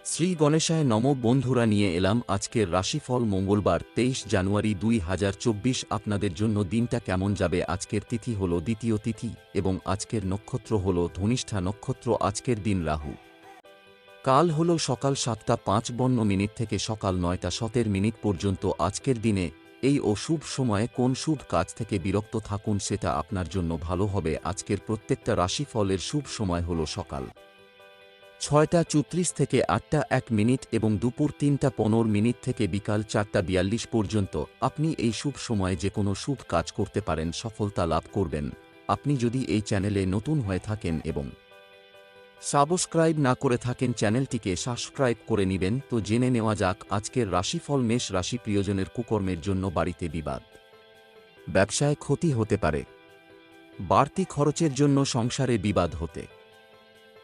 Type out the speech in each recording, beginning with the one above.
শ্রী গণেশায় নম বন্ধুরা, নিয়ে এলাম আজকের রাশিফল মঙ্গলবার 23 জানুয়ারি 2024। আপনাদের জন্য দিনটা কেমন যাবে। আজকের তিথি হল দ্বিতীয় তিথি এবং আজকের নক্ষত্র হল ধনিষ্ঠা নক্ষত্র। আজকের দিন রাহু কাল হল সকাল 7:05 থেকে সকাল 9:17 পর্যন্ত। আজকের দিনে এই শুভ সময়ে কোন শুভ কাজ থেকে বিরক্ত থাকুন, সেটা আপনার জন্য ভালো হবে। আজকের প্রত্যেকটা রাশিফলের শুভ সময় হল সকাল 6:34 থেকে 8:01 এবং দুপুর 3:15 থেকে বিকাল 4:42 পর্যন্ত। আপনি এই শুভ সময়ে যে কোনো শুভ কাজ করতে পারেন, সফলতা লাভ করবেন। আপনি যদি এই চ্যানেলে নতুন হয়ে থাকেন এবং সাবস্ক্রাইব না করে থাকেন, চ্যানেলটিকে সাবস্ক্রাইব করে নেবেন। তো জেনে নেওয়া যাক আজকের রাশিফল। মেষ রাশি, প্রিয়জনের কুকর্মের জন্য বাড়িতে বিবাদ, ব্যবসায় ক্ষতি হতে পারে, বাড়তি খরচের জন্য সংসারে বিবাদ হতে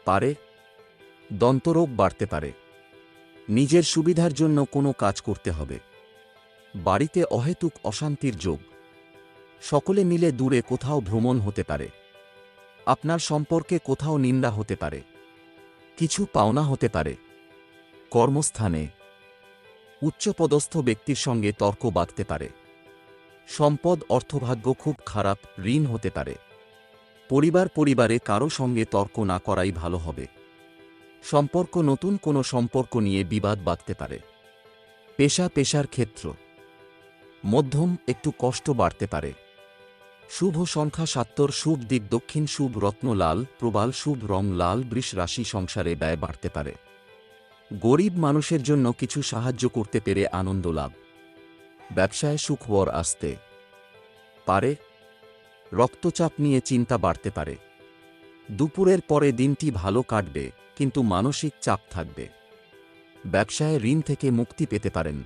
পারে, দন্তরোগ বাড়তে পারে, নিজের সুবিধার জন্য কোনো কাজ করতে হবে, বাড়িতে অহেতুক অশান্তির যোগ, সকলে মিলে দূরে কোথাও ভ্রমণ হতে পারে, আপনার সম্পর্কে কোথাও নিন্দা হতে পারে, কিছু পাওনা হতে পারে, কর্মস্থানে উচ্চপদস্থ ব্যক্তির সঙ্গে তর্ক বাঁধতে পারে, সম্পদ অর্থভাগ্য খুব খারাপ, ঋণ হতে পারে, পরিবারে কারো সঙ্গে তর্ক না করাই ভালো হবে, সম্পর্ক নতুন কোনো সম্পর্ক নিয়ে বিবাদ বাঁধতে পারে, পেশার ক্ষেত্র মধ্যম, একটু কষ্ট বাড়তে পারে, শুভ সংখ্যা ৭, শুভ দিক দক্ষিণ, শুভ রত্ন লাল, প্রবাল, শুভ রং লাল। বৃষ রাশি, সংসারে ব্যয় বাড়তে পারে, গরিব মানুষের জন্য কিছু সাহায্য করতে পেরে আনন্দ লাভ, ব্যবসায় সুখবর আসতে পারে, রক্তচাপ নিয়ে চিন্তা বাড়তে পারে, দুপুরের পরে দিনটি ভালো কাটবে কিন্তু মানসিক চাপ থাকবে, ব্যবসায় ঋণ থেকে মুক্তি পেতে পারেন,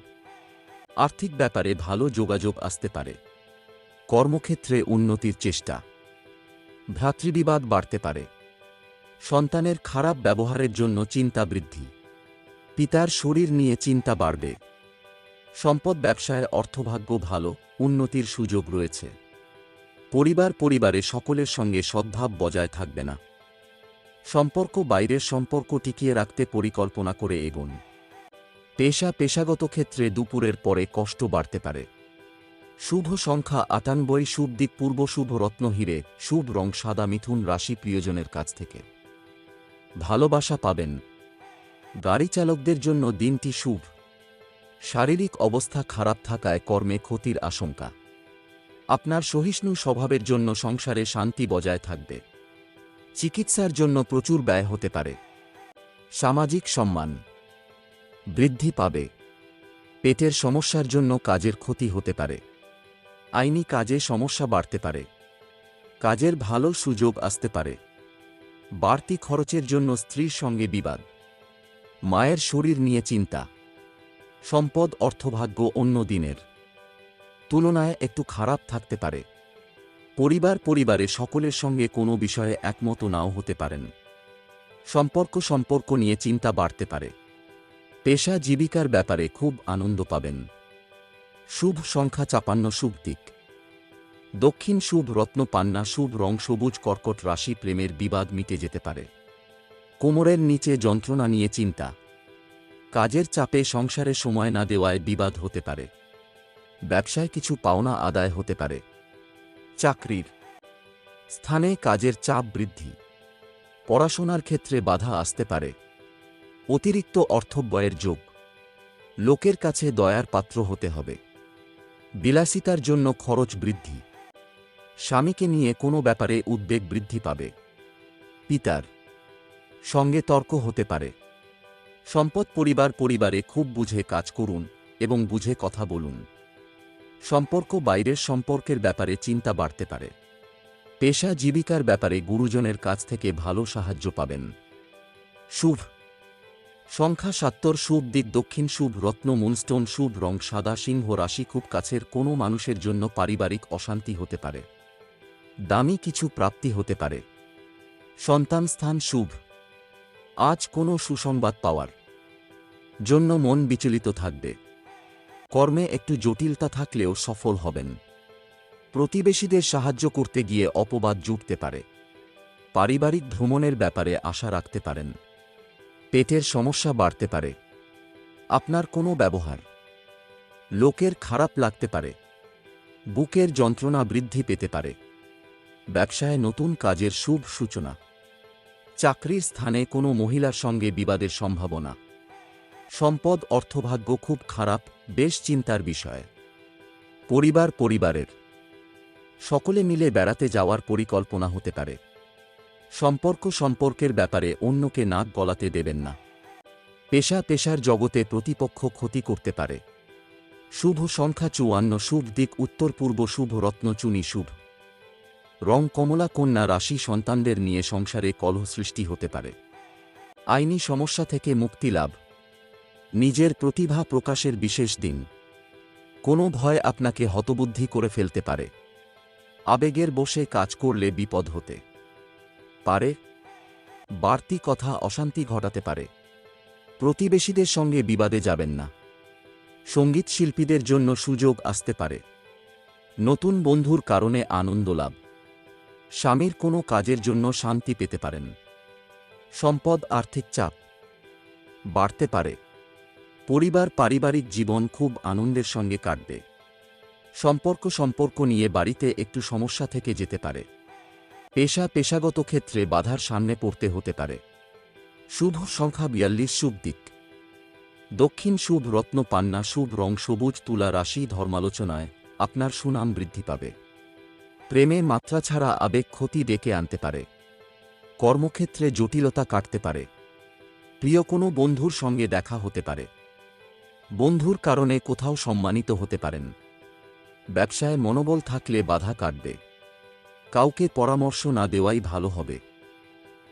আর্থিক ব্যাপারে ভালো যোগাযোগ আসতে পারে, কর্মক্ষেত্রে উন্নতির চেষ্টা, ভ্রাতৃবিবাদ বাড়তে পারে, সন্তানের খারাপ ব্যবহারের জন্য চিন্তা বৃদ্ধি, পিতার শরীর নিয়ে চিন্তা বাড়বে, সম্পদ ব্যবসায় অর্থভাগ্য ভালো, উন্নতির সুযোগ রয়েছে, পরিবারে সকলের সঙ্গে সদ্ভাব বজায় থাকবে না, সম্পর্ক বাইরের সম্পর্ক টিকিয়ে রাখতে পরিকল্পনা করে এগোন, পেশাগত ক্ষেত্রে দুপুরের পরে কষ্ট বাড়তে পারে, শুভ সংখ্যা ৯৮, শুভ দিক পূর্ব, শুভ রত্ন হীরে, শুভ রং সাদা। মিথুন রাশি, প্রিয়জনের কাছ থেকে ভালোবাসা পাবেন, গাড়ি চালকদের জন্য দিনটি শুভ, শারীরিক অবস্থা খারাপ থাকায় কর্মে ক্ষতির আশঙ্কা, আপনার সহিষ্ণু স্বভাবের জন্য সংসারে শান্তি বজায় থাকবে, চিকিৎসার জন্য প্রচুর ব্যয় হতে পারে, সামাজিক সম্মান বৃদ্ধি পাবে, পেটের সমস্যার জন্য কাজের ক্ষতি হতে পারে, আইনি কাজে সমস্যা বাড়তে পারে, কাজের ভালো সুযোগ আসতে পারে, বাড়তি খরচের জন্য স্ত্রীর সঙ্গে বিবাদ, মায়ের শরীর নিয়ে চিন্তা, সম্পদ অর্থভাগ্য অন্য দিনের তুলনায় একটু খারাপ থাকতে পারে, পরিবারে সকলের সঙ্গে কোনো বিষয়ে একমত নাও হতে পারেন, সম্পর্ক নিয়ে চিন্তা বাড়তে পারে, পেশা জীবিকার ব্যাপারে খুব আনন্দ পাবেন, শুভ সংখ্যা ৫৪, শুভ দিক দক্ষিণ, শুভ রত্ন পান্না, শুভ রং সবুজ। কর্কট রাশি, প্রেমের বিবাদ মিটে যেতে পারে, কোমরের নিচে যন্ত্রণা নিয়ে চিন্তা, কাজের চাপে সংসারে সময় না দেওয়ায় বিবাদ হতে পারে, ব্যবসায় কিছু পাওনা আদায় হতে পারে, চাকরির স্থানে কাজের চাপ বৃদ্ধি, পড়াশোনার ক্ষেত্রে বাধা আসতে পারে, অতিরিক্ত অর্থব্যয়ের যোগ, লোকের কাছে দয়ার পাত্র হতে হবে, বিলাসিতার জন্য খরচ বৃদ্ধি, স্বামীকে নিয়ে কোনো ব্যাপারে উদ্বেগ বৃদ্ধি পাবে, পিতার সঙ্গে তর্ক হতে পারে, সম্পদ পরিবারে খুব বুঝে কাজ করুন এবং বুঝে কথা বলুন, সম্পর্ক বাইরের সম্পর্কের ব্যাপারে চিন্তা বাড়তে পারে, পেশা জীবিকার ব্যাপারে গুরুজনের কাছ থেকে ভালো সাহায্য পাবেন, শুভ সংখ্যা ৭, শুভ দিক দক্ষিণ, শুভ রত্ন মুনস্টোন, শুভ রং সাদা। সিংহ রাশি, খুব কাছের কোনো মানুষের জন্য পারিবারিক অশান্তি হতে পারে, দামি কিছু প্রাপ্তি হতে পারে, সন্তান স্থান শুভ, আজ কোনো সুসংবাদ পাওয়ার জন্য মন বিচলিত থাকবে, কর্মে একটু জটিলতা থাকলেও সফল হবেন, প্রতিবেশীদের সাহায্য করতে গিয়ে অপবাদ জুটতে পারে, পারিবারিক ভ্রমণের ব্যাপারে আশা রাখতে পারেন, পেটের সমস্যা বাড়তে পারে। আপনার কোনো ব্যবহার লোকের খারাপ লাগতে পারে। বুকের যন্ত্রণা বৃদ্ধি পেতে পারে। ব্যবসায় নতুন কাজের শুভ সূচনা। চাকরির স্থানে কোনো মহিলার সঙ্গে বিবাদের সম্ভাবনা। সম্পদ অর্থভাগ্য খুব খারাপ, বেশ চিন্তার বিষয়। পরিবারের সকলে মিলে বেড়াতে যাওয়ার পরিকল্পনা হতে পারে। সম্পর্কের ব্যাপারে অন্যকে নাক গলাতে দেবেন না। পেশার জগতে প্রতিপক্ষ ক্ষতি করতে পারে। শুভ সংখ্যা 54, শুভ দিক উত্তর পূর্ব, শুভ রত্ন চুনি, শুভ রং কমলা, কন্যা রাশি। সন্তানদের নিয়ে সংসারে কলহ সৃষ্টি হতে পারে। আইনি সমস্যা থেকে মুক্তি লাভ। নিজের প্রতিভা প্রকাশের বিশেষ দিন। কোনো ভয় আপনাকে হতবুদ্ধি করে ফেলতে পারে। আবেগের বশে কাজ করলে বিপদ হতে পারে। বাড়তি কথা অশান্তি ঘটাতে পারে। প্রতিবেশীদের সঙ্গে বিবাদে যাবেন না। সঙ্গীত শিল্পীদের জন্য সুযোগ আসতে পারে। নতুন বন্ধুর কারণে আনন্দ লাভ। স্বামীর কোনো কাজের জন্য শান্তি পেতে পারেন। সম্পদ আর্থিক চাপ বাড়তে পারে। পারিবারিক জীবন খুব আনন্দের সঙ্গে কাটবে। সম্পর্ক নিয়ে বাড়িতে একটু সমস্যা থেকে যেতে পারে। পেশাগত ক্ষেত্রে বাধার সামনে পড়তে হতে পারে। শুভ সংখ্যা 42, শুভ দিক দক্ষিণ, শুভ রত্ন পান্না, শুভ রং সবুজ। তুলা রাশি, ধর্মালোচনায় আপনার সুনাম বৃদ্ধি পাবে। প্রেমে মাত্রা ছাড়া আবেগ ক্ষতি ডেকে আনতে পারে। কর্মক্ষেত্রে জটিলতা কাটতে পারে। প্রিয় কোনো বন্ধুর সঙ্গে দেখা হতে পারে। বন্ধুর কারণে কোথাও সম্মানিত হতে পারেন। ব্যবসায় মনোবল থাকলে বাধা কাটবে। কাউকে পরামর্শ না দেওয়াই ভালো হবে।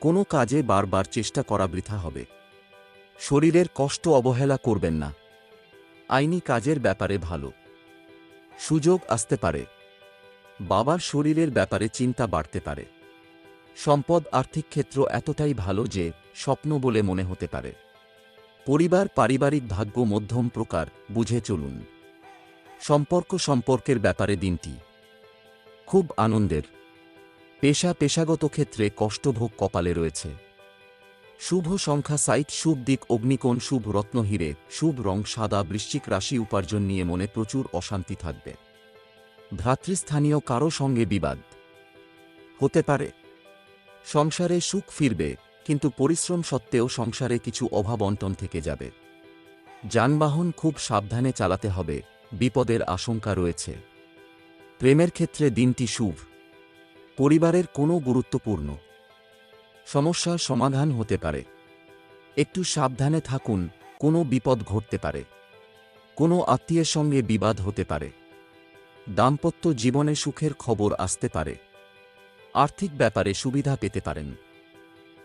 কোনো কাজে বারবার চেষ্টা করা বৃথা হবে। শরীরের কষ্ট অবহেলা করবেন না। আইনি কাজের ব্যাপারে ভালো সুযোগ আসতে পারে। বাবার শরীরের ব্যাপারে চিন্তা বাড়তে পারে। সম্পদ আর্থিক ক্ষেত্র এতটাই ভালো যে স্বপ্ন বলে মনে হতে পারে। পারিবারিক ভাগ্য মধ্যম প্রকার, বুঝে চলুন। সম্পর্কের ব্যাপারে দিনটি খুব আনন্দের। পেশাগত ক্ষেত্রে কষ্টভোগ কপালে রয়েছে। শুভ সংখ্যা 60, শুভ দিক অগ্নিকোণ, শুভ রত্ন হিরে, শুভ রং সাদা। বৃশ্চিক রাশি, উপার্জন নিয়ে মনে প্রচুর অশান্তি থাকবে। ভ্রাতৃস্থানীয় কারো সঙ্গে বিবাদ হতে পারে। সংসারে সুখ ফিরবে, কিন্তু পরিশ্রম সত্ত্বেও সংসারে কিছু অভাব অনটন থেকে যাবে। যানবাহন খুব সাবধানে চালাতে হবে, বিপদের আশঙ্কা রয়েছে। প্রেমের ক্ষেত্রে দিনটি শুভ। পরিবারের কোনো গুরুত্বপূর্ণ সমস্যার সমাধান হতে পারে। একটু সাবধানে থাকুন, কোনো বিপদ ঘটতে পারে। কোনো আত্মীয়ের সঙ্গে বিবাদ হতে পারে। দাম্পত্য জীবনে সুখের খবর আসতে পারে। আর্থিক ব্যাপারে সুবিধা পেতে পারেন।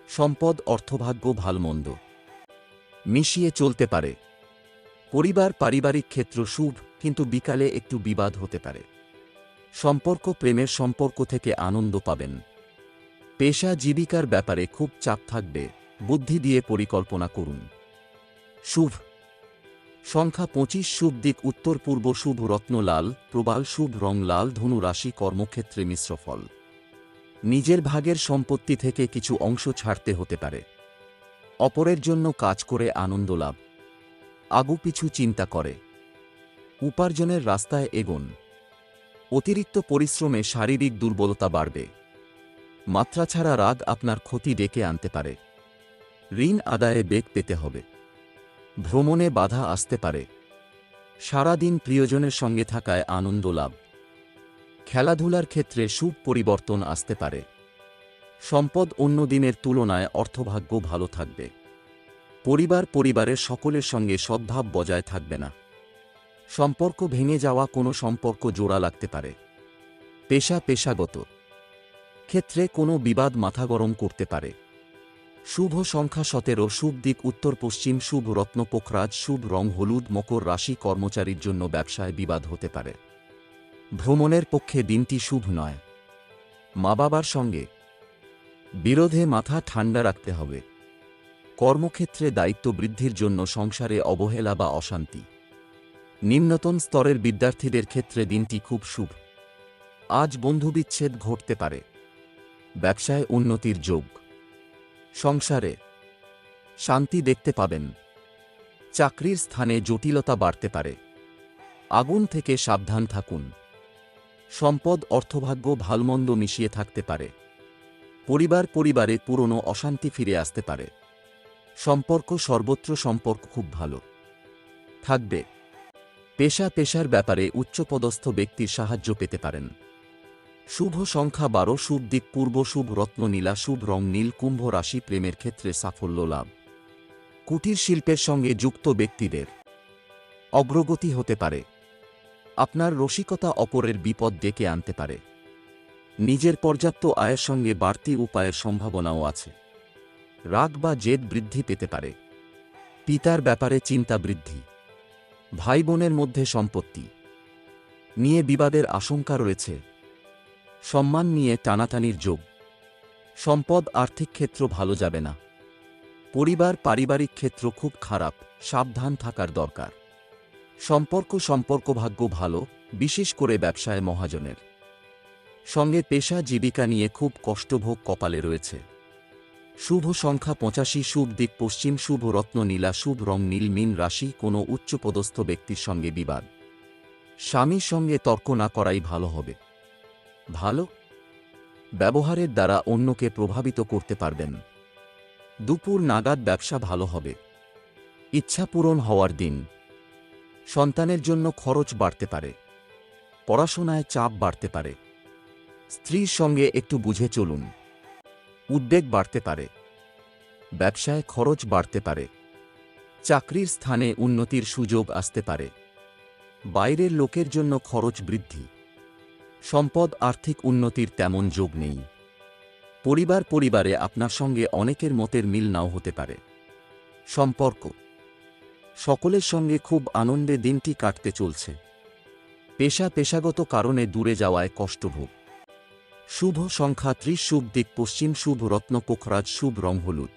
সম্পদ অর্থভাগ্য ভালমন্দ মিশিয়ে চলতে পারে। পারিবারিক ক্ষেত্র শুভ, কিন্তু বিকালে একটু বিবাদ হতে পারে। প্রেমের সম্পর্ক থেকে আনন্দ পাবেন। জীবিকার ব্যাপারে খুব চাপ থাকবে, বুদ্ধি দিয়ে পরিকল্পনা করুন। শুভ সংখ্যা 25, শুভ দিক উত্তর পূর্ব, শুভ রত্ন লাল প্রবাল, শুভ রং লাল। ধনু রাশি, কর্মক্ষেত্রে মিশ্র ফল। নিজের ভাগের সম্পত্তি থেকে কিছু অংশ ছাড়তে হতে পারে। অপরের জন্য কাজ করে আনন্দ লাভ। আগুপিছু চিন্তা করে উপার্জনের রাস্তায় এগোন। অতিরিক্ত পরিশ্রমে শারীরিক দুর্বলতা বাড়বে। মাত্রা ছাড়া রাগ আপনার ক্ষতি ডেকে আনতে পারে। ঋণ আদায়ে বেগ পেতে হবে। ভ্রমণে বাধা আসতে পারে। সারাদিন প্রিয়জনের সঙ্গে থাকায় আনন্দ লাভ। খেলাধুলার ক্ষেত্রে শুভ পরিবর্তন আসতে পারে। সম্পদ অন্য দিনের তুলনায় অর্থভাগ্য ভালো থাকবে। পরিবারের সকলের সঙ্গে সদ্ভাব বজায় থাকবে না। সম্পর্ক ভেঙে যাওয়া কোনো সম্পর্ক জোড়া লাগতে পারে। পেশাগত ক্ষেত্রে কোনো বিবাদ মাথা গরম করতে পারে। শুভ সংখ্যা 17, শুভ দিক উত্তর পশ্চিম, শুভ রত্ন পোখরাজ, শুভ রং হলুদ। মকর রাশি, কর্মচারীর জন্য ব্যবসায় বিবাদ হতে পারে। ভ্রমণের পক্ষে দিনটি শুভ নয়। মা বাবার সঙ্গে বিরোধে মাথা ঠান্ডা রাখতে হবে। কর্মক্ষেত্রে দায়িত্ব বৃদ্ধির জন্য সংসারে অবহেলা বা অশান্তি। নিম্নতন স্তরের বিদ্যার্থীদের ক্ষেত্রে দিনটি খুব শুভ। আজ বন্ধুবিচ্ছেদ ঘটতে পারে। ব্যবসায় উন্নতির যোগ। সংসারে শান্তি দেখতে পাবেন। চাকরির স্থানে জটিলতা বাড়তে পারে। আগুন থেকে সাবধান থাকুন। সম্পদ অর্থভাগ্য ভালমন্দ মিশিয়ে থাকতে পারে। পরিবারে পুরনো অশান্তি ফিরে আসতে পারে। সম্পর্ক সর্বত্র সম্পর্ক খুব ভালো থাকবে। পেশার ব্যাপারে উচ্চপদস্থ ব্যক্তির সাহায্য পেতে পারেন। শুভ সংখ্যা 12, শুভ দিক পূর্ব, শুভ রত্ন নীলা, শুভ রং নীল। কুম্ভ রাশি, প্রেমের ক্ষেত্রে সাফল্য লাভ। কুটির শিল্পের সঙ্গে যুক্ত ব্যক্তিদের অগ্রগতি হতে পারে। আপনার রসিকতা অপরের বিপদ ডেকে আনতে পারে। নিজের পর্যাপ্ত আয়ের সঙ্গে বাড়তি উপায়ের সম্ভাবনাও আছে। রাগ বা জেদ বৃদ্ধি পেতে পারে। পিতার ব্যাপারে চিন্তা বৃদ্ধি। ভাই বোনের মধ্যে সম্পত্তি নিয়ে বিবাদের আশঙ্কা রয়েছে। সম্মান নিয়ে টানাটানির যোগ। সম্পদ আর্থিক ক্ষেত্র ভালো যাবে না। পারিবারিক ক্ষেত্র খুব খারাপ, সাবধান থাকার দরকার। সম্পর্ক ভাগ্য ভালো, বিশেষ করে ব্যবসায় মহাজনের সঙ্গে পেশা জীবিকা নিয়ে খুব কষ্টভোগ কপালে রয়েছে। শুভ সংখ্যা 85, শুভ দিক পশ্চিম, শুভ রত্ন নীলা, শুভ রং নীল। মীন রাশি, কোনো উচ্চপদস্থ ব্যক্তির সঙ্গে বিবাদ। স্বামীর সঙ্গে তর্ক না করাই ভালো হবে। ভালো ব্যবহারের দ্বারা অন্যকে প্রভাবিত করতে পারবেন। দুপুর নাগাদ ব্যবসা ভালো হবে। ইচ্ছা পূরণ হওয়ার দিন। সন্তানের জন্য খরচ বাড়তে পারে। পড়াশোনায় চাপ বাড়তে পারে। স্ত্রীর সঙ্গে একটু বুঝে চলুন। উদ্বেগ বাড়তে পারে। ব্যবসায় খরচ বাড়তে পারে। চাকরির স্থানে উন্নতির সুযোগ আসতে পারে। বাইরের লোকের জন্য খরচ বৃদ্ধি। সম্পদ আর্থিক উন্নতির তেমন যোগ নেই। পরিবারে আপনার সঙ্গে অনেকের মতের মিল নাও হতে পারে। সম্পর্ক সকলের সঙ্গে খুব আনন্দে দিনটি কাটতে চলছে। পেশাগত কারণে দূরে যাওয়ায় কষ্টভোগ। শুভ সংখ্যা 30, শুভ দিক পশ্চিম, শুভ রত্ন পোখরাজ, শুভ রং হলুদ।